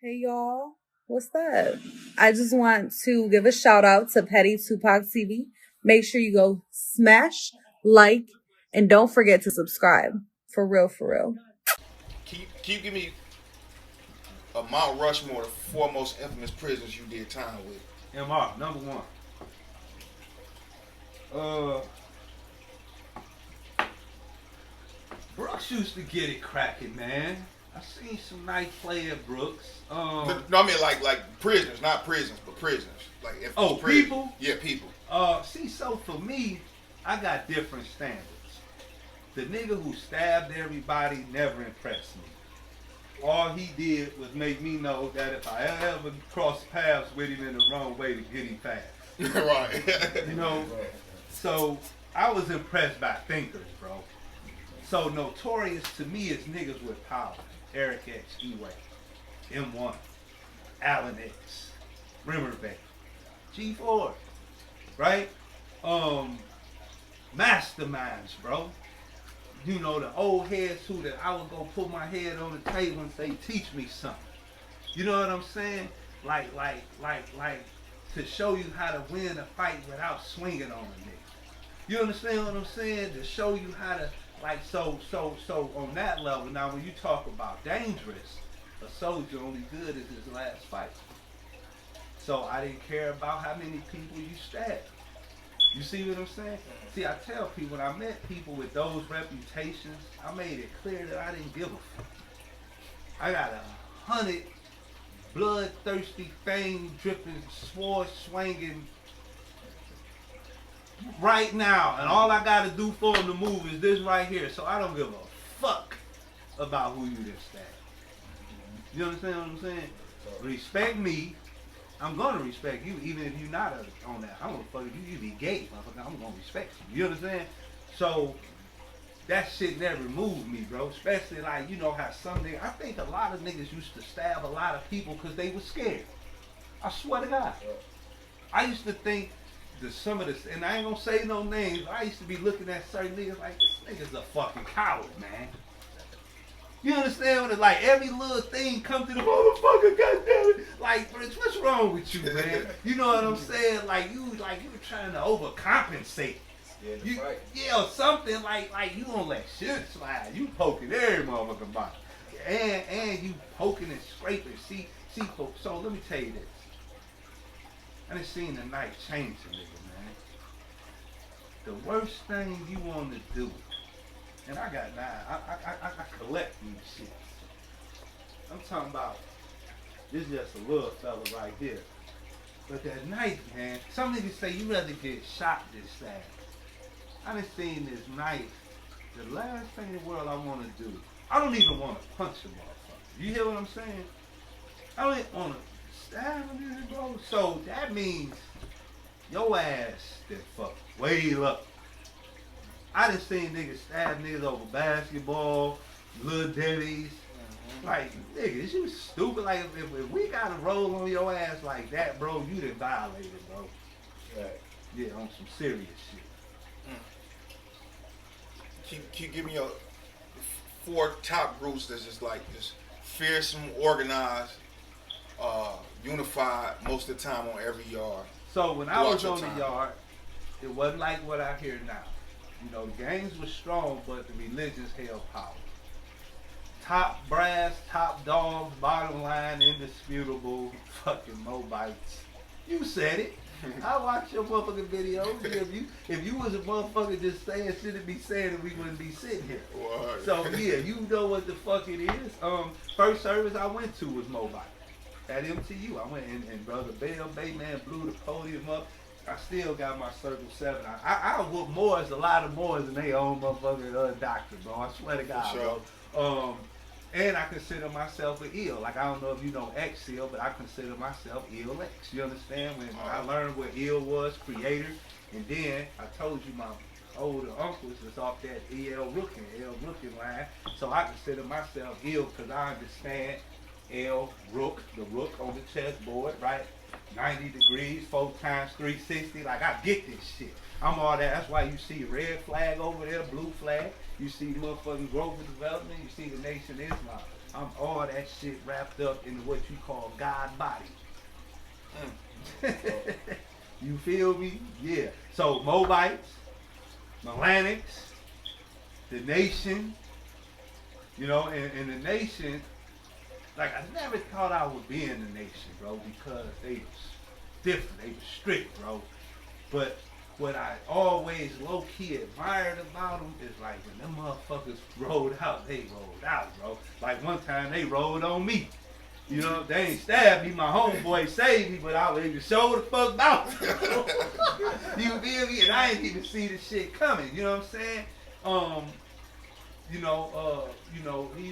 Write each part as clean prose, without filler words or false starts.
Hey y'all, what's up? I just want to give a shout out to Petty Tupac TV. Make sure you go smash, like, and don't forget to subscribe. For real, for real. Can you give me a Mount Rushmore, the four most infamous prisoners you did time with? MR, number one. Uh, Brooks used to get it cracking, man. I seen some nice play at Brooks. No, I mean like prisoners, not prisons, but prisoners. Like if Oh, prisoners. people? Yeah, people. See, so for me, I got different standards. The nigga who stabbed everybody never impressed me. All he did was make me know that if I ever crossed paths with him in the wrong way to get him fast. Right. You know? So I was impressed by thinkers, bro. So notorious to me is niggas with power. Eric X, E-Way, M1, Allen X, Rimmerbeck, G4, right? Masterminds, bro. You know, the old heads who that I would go put my head on the table and say, teach me something. You know what I'm saying? Like, to show you how to win a fight without swinging on a nigga. You understand what I'm saying? To show you how to, so on that level. Now, when you talk about dangerous, a soldier only good is his last fight. So I didn't care about how many people you stabbed. You see what I'm saying? See, I tell people, when I met people with those reputations, I made it clear that I didn't give a fuck. I got 100 bloodthirsty, fame dripping, sword swinging right now, and all I gotta do for them to move is this right here. So I don't give a fuck about who you just stabbed. You understand what I'm saying? Respect me. I'm gonna respect you, even if you're not on that. I don't give a fuck if you be gay, motherfucker. I'm gonna respect you. You understand? So that shit never moved me, bro. Especially like, you know how some niggas, I think a lot of niggas used to stab a lot of people because they were scared. I swear to God. I used to think that some of this, and I ain't gonna say no names, I used to be looking at certain niggas like, this nigga's a fucking coward, man. You understand what it's like? Every little thing come to the motherfucker, goddamn it. Like, Rich, what's wrong with you, man? You know what I'm saying? Like you trying to overcompensate. Yeah, or something like you don't let shit slide. You poking every motherfucking body. And you poking and scraping. See, folks, so let me tell you this. I done seen the night change a nigga, man. The worst thing you want to do, and I got 9. I collect these shit. I'm talking about, this is just a little fella right here. But that knife, man, some niggas say you rather get shot than stabbed. I done seen this knife. The last thing in the world I want to do, I don't even want to punch a motherfucker. You hear what I'm saying? I don't even want to stab a nigga, bro. So that means your ass then fuck way up. I done seen niggas stab niggas over basketball, little Debbie's. Like, niggas, you stupid. Like, if we got to roll on your ass like that, bro, you done violated, bro. Right. Yeah, on some serious shit. Can you give me your 4 top groups that's just like just fearsome, organized, unified most of the time on every yard? So when I was on the yard, it wasn't like what I hear now. You know, the gangs were strong, but the religions held power. Top brass, top dogs, bottom line, indisputable, fucking Mobites. You said it. I watch your motherfucking videos. If you was a motherfucker just saying shit to be saying it, we wouldn't be sitting here. What? So yeah, you know what the fuck it is. First service I went to was Mobile. At MTU. I went and Brother Bell Bayman blew the podium up. I still got my Circle 7. I whoop Moors, a lot of Moors, and they own motherfucking doctor, bro. I swear to God, sure. bro. And I consider myself an ill. Like, I don't know if you know X-Ill, but I consider myself ill X. You understand? When I learned what ill was, creator, and then I told you my older uncles is off that L Rookin line. So I consider myself ill because I understand L Rook, the rook on the chessboard, right? 90 degrees, 4 times 360. Like, I get this shit. I'm all that. That's why you see red flag over there, blue flag. You see motherfucking growth and development. You see the Nation of Islam. I'm all that shit wrapped up in what you call God body. You feel me? Yeah. So Mobites, Melanics, the Nation, you know, and the Nation, like I never thought I would be in the Nation, bro, because they was different, they was strict, bro. But what I always low-key admired about them is like when them motherfuckers rolled out, they rolled out, bro. Like one time they rolled on me. You know, they ain't stabbed me, my homeboy saved me, but I was able to show the fuck out. You feel me? And I ain't even see the shit coming, you know what I'm saying? These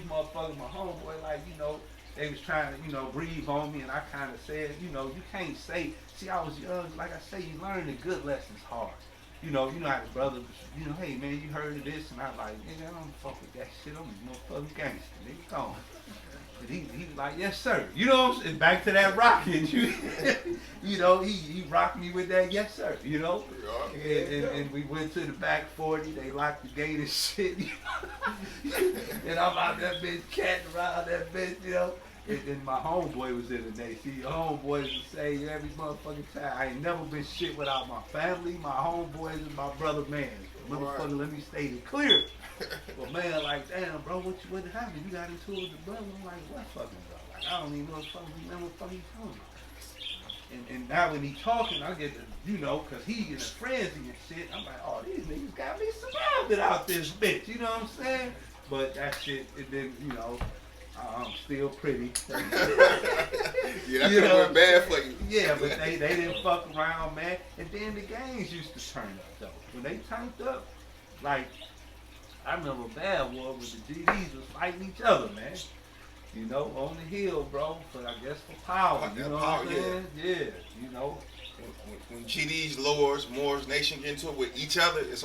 motherfuckers, my homeboy, like, you know, they was trying to, you know, breathe on me, and I kind of said, you know, you can't say, see, I was young, like I say, you learn the good lessons hard. You know how the brother, you know, hey man, you heard of this, and I was like, nigga, I don't fuck with that shit, I'm a motherfucking gangster, nigga, come on. And he was like, yes sir. You know what I'm saying? Back to that rocking. You know, he rocked me with that yes sir, you know? And we went to the back 40, they locked the gate and shit, you know? And I'm out that bitch catting around that bitch, you know? And my homeboy was in the day. See, homeboys would say every motherfucking time, I ain't never been shit without my family, my homeboys, and my brother man. Motherfucker, let me state it clear. But man, like, damn, bro, what happened? You got into it with the brother? I'm like, what fucking bro? Like, I don't even know what fucking you talking about. And now when he talking, I get to, you know, cause he in a frenzy and shit. I'm like, oh, these niggas got me surrounded out this bitch. You know what I'm saying? But that shit, it didn't, you know, I'm still pretty. Yeah, that could have went bad for you. Yeah, but they didn't fuck around, man. And then the gangs used to turn up, though. When they turned up, like, I remember Bad War with the GDs was fighting each other, man. You know, on the hill, bro. But I guess for power, you know what I'm saying? Yeah, you know. When GDs, Lords, Moors, Nation get into it with each other, it's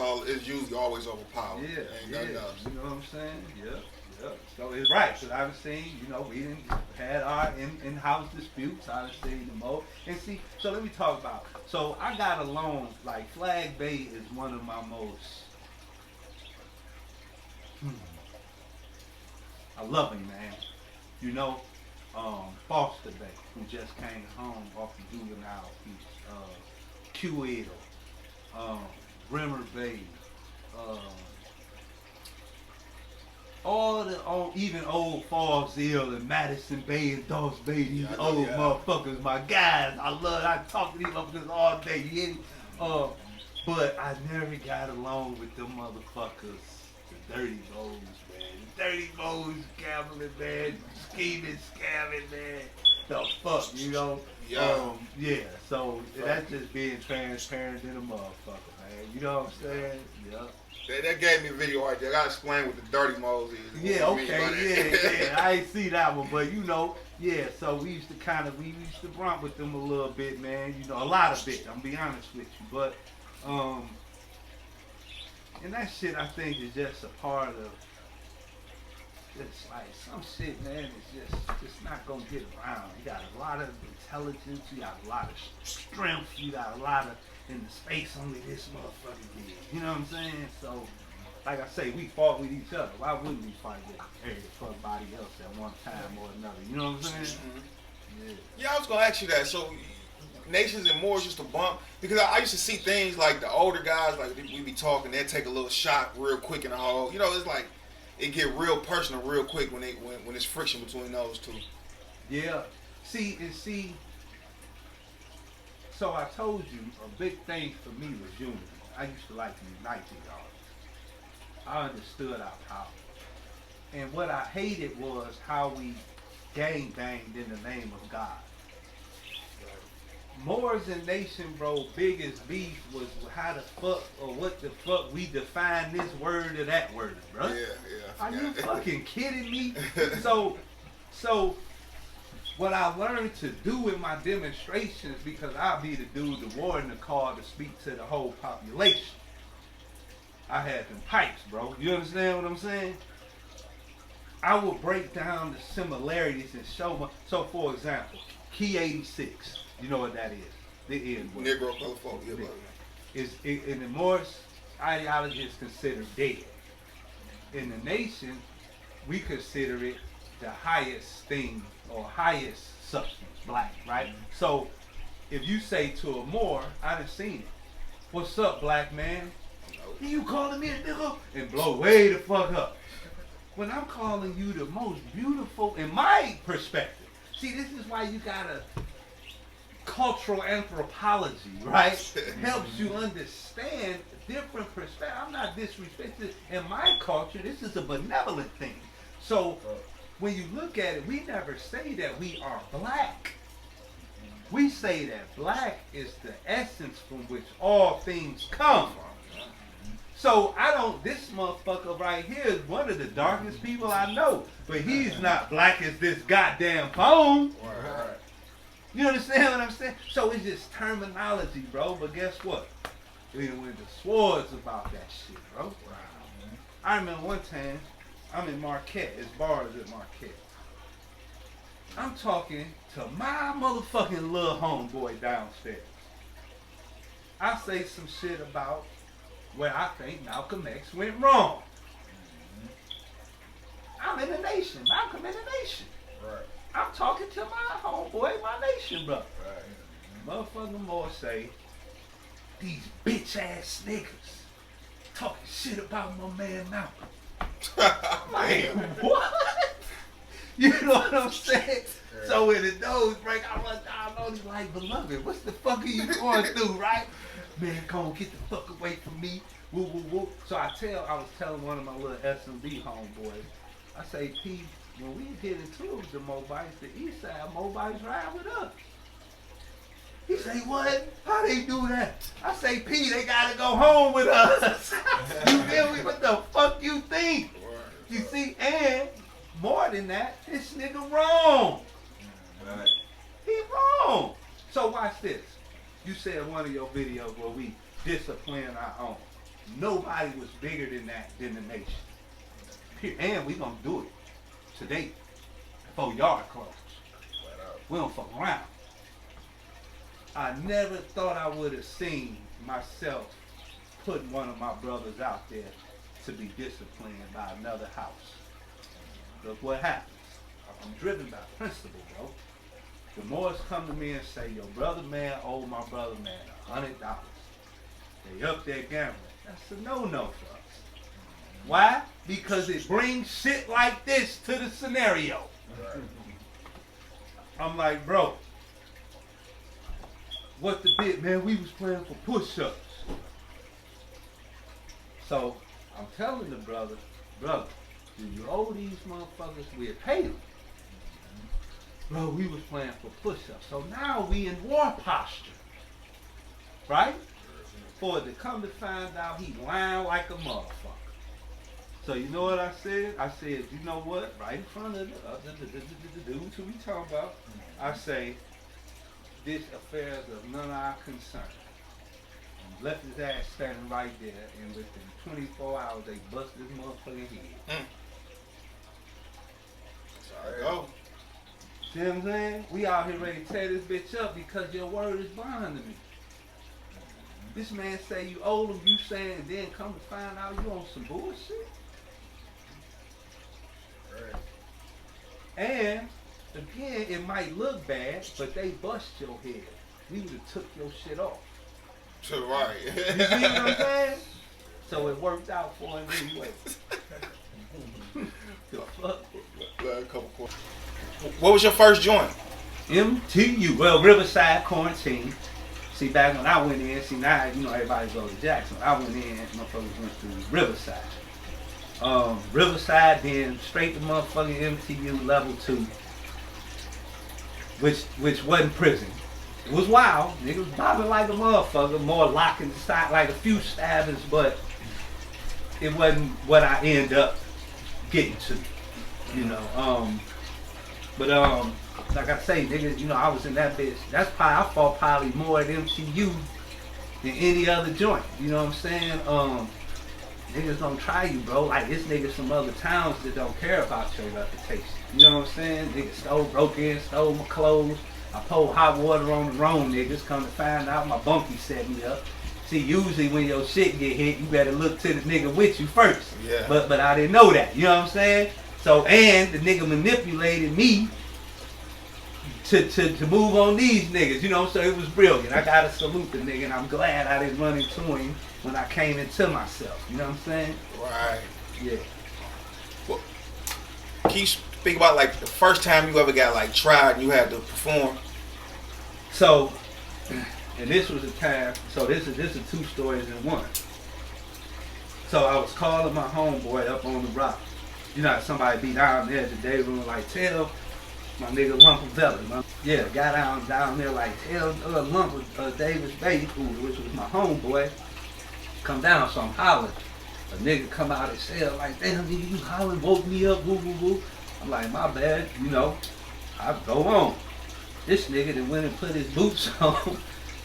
usually always over power. Yeah, Ain't nothing else. You know what I'm saying? Yeah. So it's right, because I've seen, you know, we didn't had our in-house disputes. I've seen the most. And see, so let me talk about, so I got along, like Flag Bay is one of my most, I love him, man. You know, Foster Bay, who just came home off the juvenile piece, QL, Rimmer Bay, all the even old Fallsville and Madison Bay and Dawes Bay, these old motherfuckers, my guys. I talk to these motherfuckers all day. You hear me? But I never got along with them motherfuckers, the dirty boys, man. The dirty boys gambling, man, scheming, scamming, man. The fuck, you know? Yeah. So that's just being transparent to the motherfucker, man. You know what I'm saying? Yeah. That gave me a video right there. I gotta explain what the dirty moles is. Yeah, okay, yeah. I ain't see that one, but you know, yeah. So we used to romp with them a little bit, man. You know, a lot of bit. I'm gonna be honest with you, but and that shit I think is just a part of. It's like some shit, man. It's just not gonna get around. You got a lot of intelligence. You got a lot of strength. You got a lot of in the space only this motherfucker did. You know what I'm saying? So, like I say, we fought with each other. Why wouldn't we fight with everybody else at one time or another? You know what I'm saying? Mm-hmm. Yeah, I was gonna ask you that. So, Nations and Moors used to bump because I used to see things like the older guys, like we be talking, they'd take a little shot real quick in the hole. You know, it's like it get real personal real quick when it's friction between those two. Yeah. See. So I told you a big thing for me was unity. I used to like to unite y'all. I understood our power. And what I hated was how we gang banged in the name of God. Moors and Nation, bro, biggest beef was how the fuck or what the fuck we define this word or that word, bro. Yeah. Are you fucking kidding me? So what I learned to do in my demonstrations, because I'll be the dude, the warden, the call to speak to the whole population. I had them pipes, bro. You understand what I'm saying? I will break down the similarities and show my. So, for example, Key 86. You know what that is? The N word. Negro color folk. Is in the Morse ideology is considered dead. In the Nation, we consider it the highest thing or highest substance, black, right? So if you say to a Moor, I done seen it. What's up, black man? You calling me a nigga? And blow way the fuck up. When I'm calling you the most beautiful, in my perspective. See, this is why you gotta cultural anthropology, right? Helps you understand different perspectives. I'm not disrespecting. In my culture, this is a benevolent thing. So when you look at it, we never say that we are black. We say that black is the essence from which all things come. So this motherfucker right here is one of the darkest people I know. But he's not black as this goddamn phone. You understand what I'm saying? So it's just terminology, bro. But guess what? We went to swords about that shit, bro. I remember one time, I'm in Marquette. It's bars at Marquette. I'm talking to my motherfucking little homeboy downstairs. I say some shit about where I think Malcolm X went wrong. I'm in the nation. Malcolm in the nation. Right. I'm talking to my homeboy, my nation brother. Right. Motherfucking more say, these bitch ass niggas talking shit about my man Malcolm. I'm like, what? You know what I'm saying? Yeah. So when the nose break, I run down on him like, beloved, what's the fuck are you going through, right? Man, come on, get the fuck away from me. Woo, woo, woo. So I was telling one of my little SMB homeboys, I say, P, when we get into the Mobites, the east side Mobites ride with us. He say, what? How they do that? I say, P, they gotta go home with us. You feel me? What the fuck you think? You see, and more than that, this nigga wrong. Right. He wrong. So watch this. You said in one of your videos where we discipline our own. Nobody was bigger than that than the nation. And we gonna do it today before y'all close. We don't fuck around. I never thought I would have seen myself putting one of my brothers out there to be disciplined by another house. Look what happens. I'm driven by principle, bro. The Moors come to me and say, your brother man owed my brother man $100. They up there gambling. That's a no-no for us. Why? Because it brings shit like this to the scenario. I'm like, bro, what the bit, man? We was playing for push-ups. So I'm telling the brother, do you owe these motherfuckers? We'll pay them. Bro, we was playing for push-ups. So now we in war posture. Right? For it to come to find out he lying like a motherfucker. So you know what I said? I said, you know what? Right in front of the dudes who we talking about, I say, this affair is of none of our concern. Left his ass standing right there, and within 24 hours, they bust this motherfucking head. Sorry, go. See what I'm saying? We out here ready to tear this bitch up because your word is bond to me. This man say you owe him, you saying, and then come to find out you on some bullshit. Right. And again, it might look bad, but they bust your head. We would have took your shit off. Right. You see what I'm saying? So it worked out for him anyway. What was your first joint? MTU. Well, Riverside Quarantine. See, back when I went in, see now, you know, everybody goes to Jackson. I went in, motherfuckers went to Riverside. Riverside, then straight to motherfucking MTU level 2, which wasn't prison. It was wild. Niggas bobbing like a motherfucker, more locking the side, like a few stabbings, but it wasn't what I end up getting to, you know. Like I say, niggas, you know, I was in that bitch. That's probably, I fought probably more at MTU than any other joint. You know what I'm saying? Niggas don't try you, bro. Like, it's niggas from other towns that don't care about your reputation. You know what I'm saying? Niggas broke in, stole my clothes. I poured hot water on the wrong niggas. Come to find out, my bunkie set me up. See, usually when your shit get hit, you better look to the nigga with you first. Yeah. But I didn't know that. You know what I'm saying? So, and the nigga manipulated me to move on these niggas, you know, so it was brilliant. I gotta salute the nigga, and I'm glad I didn't run into him when I came into myself, you know what I'm saying? Right. Yeah. Well, can you think about like the first time you ever got like tried and you had to perform? So, and this was a time, so this is two stories in one. So I was calling my homeboy up on the rock. You know, somebody be down there at the day room like, tell my nigga Lump Belly. Yeah, got down there like, tell Lump Davis Baby, which was my homeboy, come down, so I'm hollering. A nigga come out his cell like, damn nigga, you hollering, woke me up, woo woo woo. I'm like, my bad, you know, I go on. This nigga that went and put his boots on,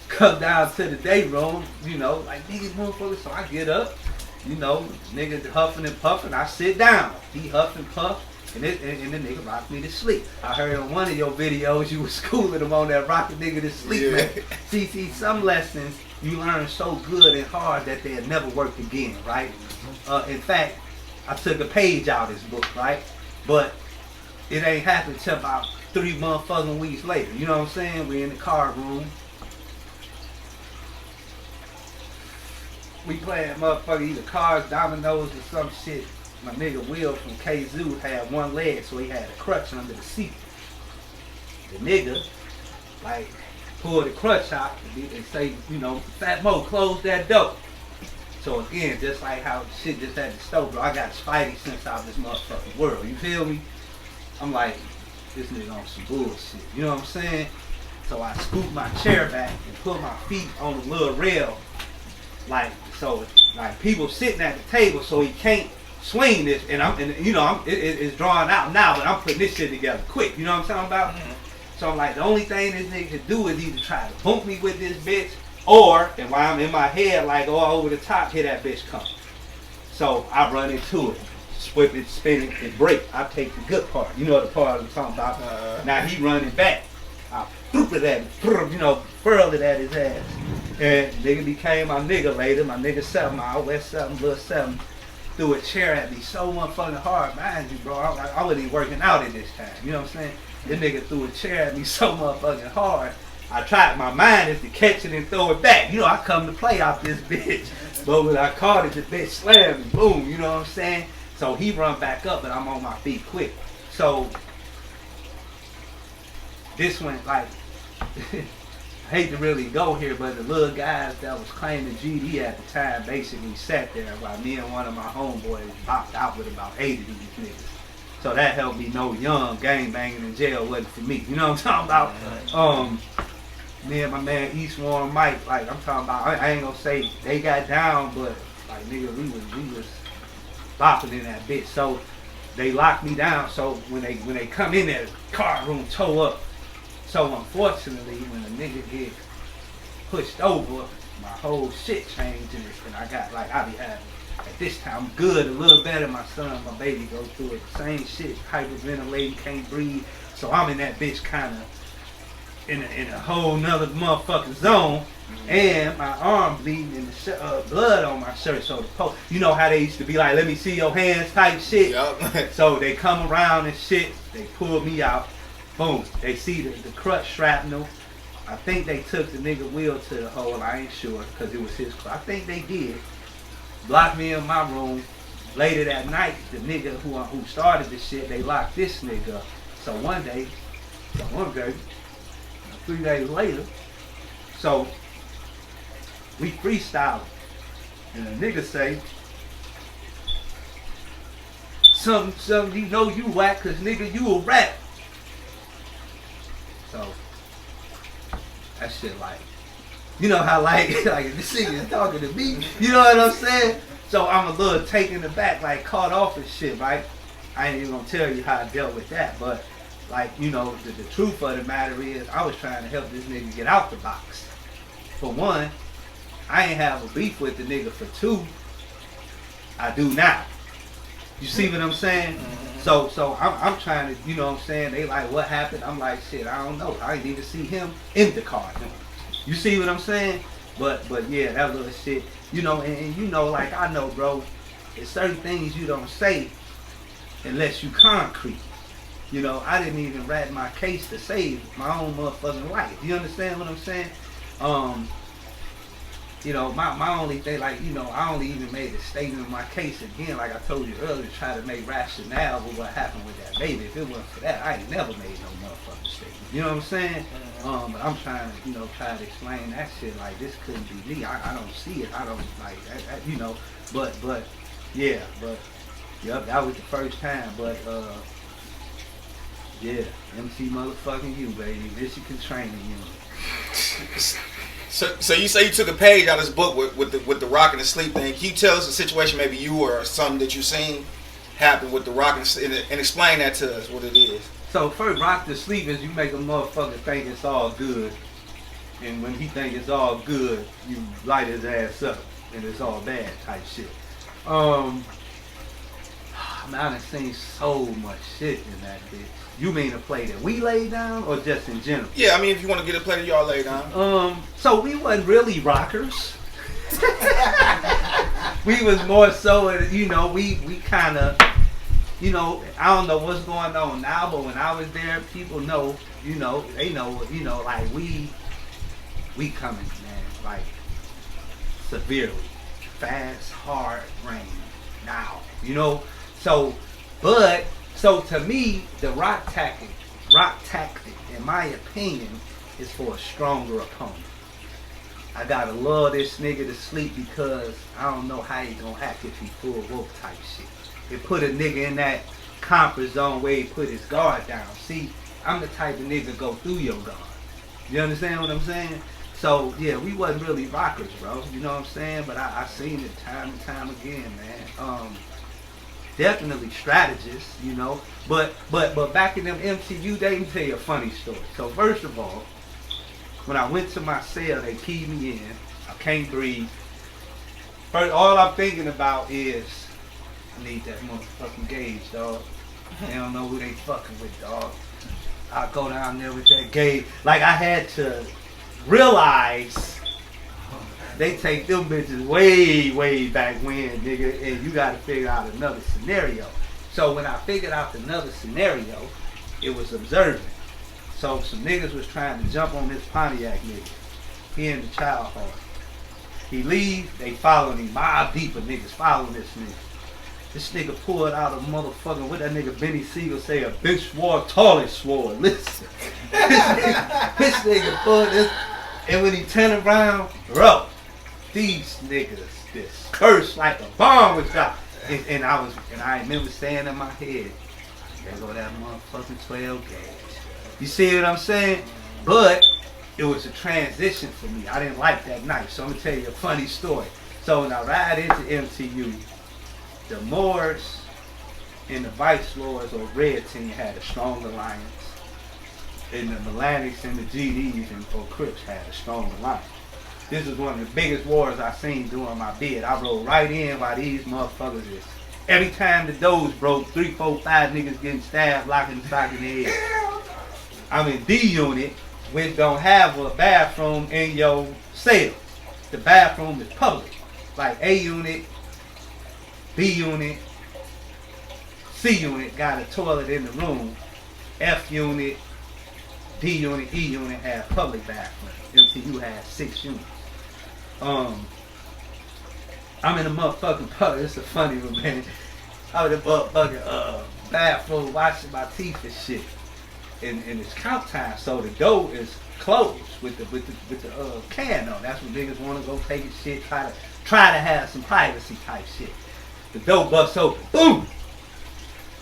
come down to the day room, you know, like, nigga, motherfucker, so I get up. You know, nigga huffing and puffing, I sit down. He huff and puff, and the nigga rocked me to sleep. I heard on one of your videos you was schooling him on that rocking nigga to sleep, man. See, some lessons you learn so good and hard that they'll never work again, right? In fact, I took a page out of this book, right? But it ain't happened till about 3 motherfucking weeks later. You know what I'm saying? We in the car room. We playing motherfucker either cards, dominoes, or some shit. My nigga Will from K-Zoo had one leg, so he had a crutch under the seat. The nigga, like, pulled the crutch out and say, you know, Fat Mo, close that door. So again, just like how shit just had the stove, bro, I got Spidey sense out of this motherfucking world. You feel me? I'm like, this nigga on some bullshit. You know what I'm saying? So I scooped my chair back and put my feet on the little rail. Like, so, like, people sitting at the table, so he can't swing this, it's drawn out now, but I'm putting this shit together quick, you know what I'm talking about? Mm-hmm. So I'm like, the only thing this nigga can do is either try to bump me with this bitch, or, and while I'm in my head, like, all over the top, here that bitch come. So I run into it, whip it, spin it, and break. I take the good part, you know the part I'm talking about. Now he running back. I threw it at him, you know, furled it at his ass. And nigga became my nigga later, my nigga 7, my West 7, little 7, threw a chair at me so motherfucking hard. Mind you, bro, I wasn't even working out at this time, you know what I'm saying? This nigga threw a chair at me so motherfucking hard. I tried, my mind is to catch it and throw it back. You know, I come to play out this bitch. But when I caught it, the bitch slammed and boom, you know what I'm saying? So he run back up, but I'm on my feet quick. So this one, like, I hate to really go here, but the little guys that was claiming GD at the time basically sat there while me and one of my homeboys bopped out with about 80 of these niggas. So that helped me know young gang banging in jail wasn't for me. You know what I'm talking about? Me and my man East Warren Mike, like I'm talking about, I ain't gonna say they got down, but like nigga, we was bopping in that bitch. So they locked me down. So when they come in there, car room tow up. So unfortunately, when a nigga get pushed over, my whole shit changed, and I got like I be having at this time I'm good, a little better. My son, my baby go through it, same shit, hyperventilating, can't breathe. So I'm in that bitch kind of in a whole nother motherfucking zone, and my arm bleeding and the blood on my shirt. So the post, you know how they used to be like, let me see your hands type shit. Yep. So they come around and shit, they pull me out. Boom, they see the crutch shrapnel. I think they took the nigga Will to the hole, I ain't sure, because it was his crutch. I think they did. Blocked me in my room. Later that night, the nigga who started the shit, they locked this nigga up. So one day, 3 days later, so we freestyling. And the nigga say, something you know you whack, cause nigga you a rap. So that shit like, you know how like this nigga is talking to me, you know what I'm saying? So I'm a little taken aback, like caught off and shit, right? I ain't even gonna tell you how I dealt with that, but like, you know, the truth of the matter is I was trying to help this nigga get out the box. For one, I ain't have a beef with the nigga. For two, I do now. You see what I'm saying? So I'm trying to, you know what I'm saying? They like, what happened? I'm like, shit, I don't know. I didn't even see him in the car. You see what I'm saying? But yeah, that little shit, you know, and you know, like I know, bro, there's certain things you don't say unless you concrete. You know, I didn't even rat my case to save my own motherfucking life. You understand what I'm saying? You know, my only thing, like, you know, I only even made a statement of my case again, like I told you earlier, to try to make rationale with what happened with that baby. If it wasn't for that, I ain't never made no motherfucking statement. You know what I'm saying? But I'm trying to, you know, try to explain that shit like this couldn't be me. I don't see it. I don't like that, you know. But yeah, yep, that was the first time. But yeah, MC motherfucking you, baby. UcciKhan training you. So you say you took a page out of this book with the rock and the sleep thing. Can you tell us a situation maybe you or something that you seen happen with the rock and explain that to us what it is? So first, rock to sleep is you make a motherfucker think it's all good, and when he think it's all good, you light his ass up and it's all bad type shit. Man, I done seen so much shit in that bitch. You mean a play that we laid down or just in general? Yeah, I mean if you want to get a play that y'all laid down. So we wasn't really rockers. We was more so, you know, we kind of, you know, I don't know what's going on now, but when I was there, people know, you know, they know, you know, like we coming, man, like severely, fast, hard rain now, you know. So to me, the rock tactic, in my opinion, is for a stronger opponent. I gotta love this nigga to sleep because I don't know how he gonna act if he full rope type shit. It put a nigga in that comfort zone where he put his guard down. See, I'm the type of nigga go through your guard. You understand what I'm saying? So yeah, we wasn't really rockers, bro. You know what I'm saying? But I seen it time and time again, man. Definitely strategists, you know. But back in them MTU days, let me tell you a funny story. So first of all, when I went to my cell, they keyed me in. I can't breathe. First, all I'm thinking about is I need that motherfucking gauge, dog. They don't know who they fucking with, dog. I go down there with that gauge. Like I had to realize they take them bitches way, way back when, nigga, and you gotta figure out another scenario. So when I figured out another scenario, it was observing. So some niggas was trying to jump on this Pontiac nigga. He in the child hall. He leave, they following him. Mob deep of niggas following this nigga. This nigga pulled out a motherfucking, what that nigga Benny Siegel say, a bitch swore, tallest swore. Listen. This nigga pulled this, and when he turned around, bro, these niggas dispersed like a bomb was dropped. And I remember saying in my head, there go that motherfucking 12 gauge. You see what I'm saying? But it was a transition for me. I didn't like that night. So I'm gonna tell you a funny story. So when I ride into MTU, the Moors and the Vice Lords or Red Team had a strong alliance. And the Melanics and the GDs or Crips had a strong alliance. This was one of the biggest wars I seen during my bid. I rode right in while these motherfuckers is. Every time the doors broke, 3, 4, 5 niggas getting stabbed, locking the sock in the head. I'm in D unit, which don't have a bathroom in your cell. The bathroom is public. Like A unit, B unit, C unit got a toilet in the room. F unit, D unit, E unit have public bathrooms. MTU has 6 units. I'm in a motherfucking public. It's a funny one, man. I'm in a motherfucking bathroom washing my teeth and shit. And it's count time, so the door is closed with the can on. That's when niggas want to go take a shit, try to have some privacy type shit. The door busts open, boom.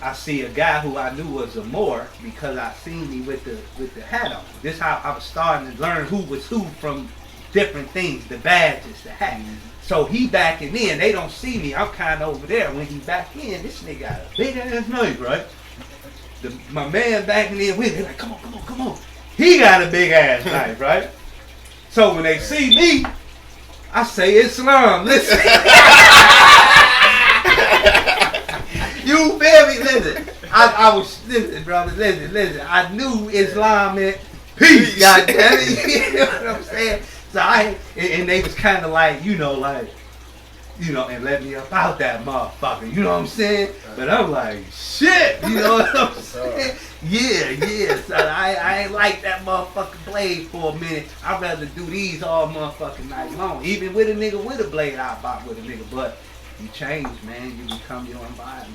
I see a guy who I knew was a Moor because I seen me with the hat on. This is how I was starting to learn who was who from different things, the badges, the hat. So he backing in, they don't see me, I'm kind of over there. When he back in, this nigga got a big ass knife, right? My man backing in with me, like, come on. He got a big ass knife, right? So when they see me, I say Islam, listen. You feel me? Listen, I was, listen, brother, listen. I knew Islam meant peace, goddamn it. You know what I'm saying? So and they was kind of like, you know, like, you know, and let me up out that motherfucker. You know what I'm saying? But I'm like, shit. You know what I'm saying? Yeah. So I ain't like that motherfucking blade for a minute. I'd rather do these all motherfucking night long. Even with a nigga with a blade, I bop with a nigga. But you change, man. You become your environment.